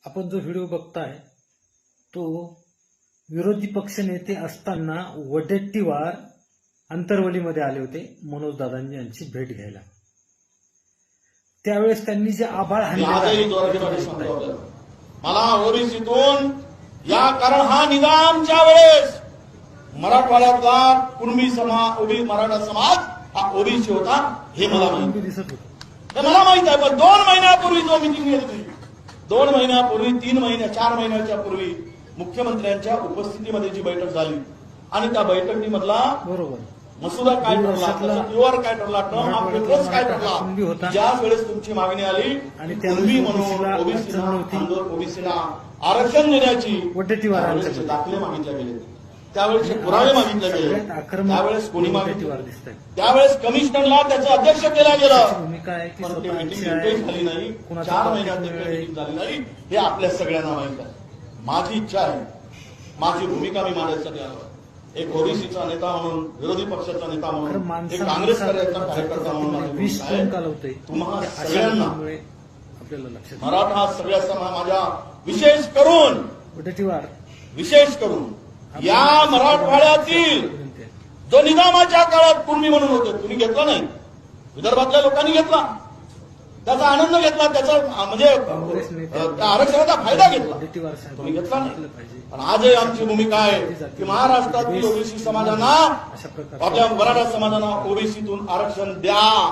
आपण जो व्हिडिओ बघताय तो विरोधी पक्ष नेते असताना वडेट्टीवार अंतरवलीमध्ये आले होते मनोज दादांनी यांची भेट घ्यायला. त्यावेळेस त्यांनी जे आभाळ हाणले मला ओबीसीतून या कारण हा निजामच्या वेळेस मराठवाड्यातला कुणबी समाज मराठा समाज हा ओबीसी होता हे मला माहिती दिसत होतं. हे मला माहित आहे. पण 2 महिन्यापूर्वी जो मिटिंग घेतली 2 महिन्यापूर्वी 3 महिन्या 4 महिन्याच्या पूर्वी मुख्यमंत्र्यांच्या उपस्थितीमध्ये जी बैठक झाली आणि त्या बैठकीमधला बरोबर मसुदा काय ठरला, क्यूआर काय ठरला, टर्म ऑफ रेफरन्स काय ठरला, ज्या वेळेस तुमची मागणी आली आणि कुणबी म्हणून ओबीसीला आरक्षण देण्याची वडेट्टीवारांचे दाखले मागितले गेले, त्यावेळेस पुरावे मागितले गेले, त्यावेळेस कोणी मागितले, त्यावेळेस कमिशनरला त्याचं अध्यक्ष केलं गेलं. भूमिका आहे की पण ती मीटिंग झाली नाही, 4 महिन्यात मीटिंग झाली नाही हे आपल्या सगळ्यांना माहित आहे. माझी इच्छा आहे, माझी भूमिका मी मांडण्यासाठी आलो. एक ओबीसीचा नेता म्हणून, विरोधी पक्षाचा नेता म्हणून, एक काँग्रेस कार्यकर्ता म्हणून तुम्हाला सगळ्यांना मराठा सगळ्या माझ्या विशेष करून या मराठवाड्यातील जो निजामाच्या काळात कुणबी म्हणून होते तुम्ही घेतला नाही, विदर्भातल्या लोकांनी घेतला, त्याचा आनंद घेतला, त्याचा म्हणजे त्या आरक्षणाचा फायदा घेतला, तुम्ही घेतला नाही. पण आजही आमची भूमिका आहे की महाराष्ट्रातील ओबीसी समाजांना, आपल्या मराठा समाजांना ओबीसीतून आरक्षण द्या.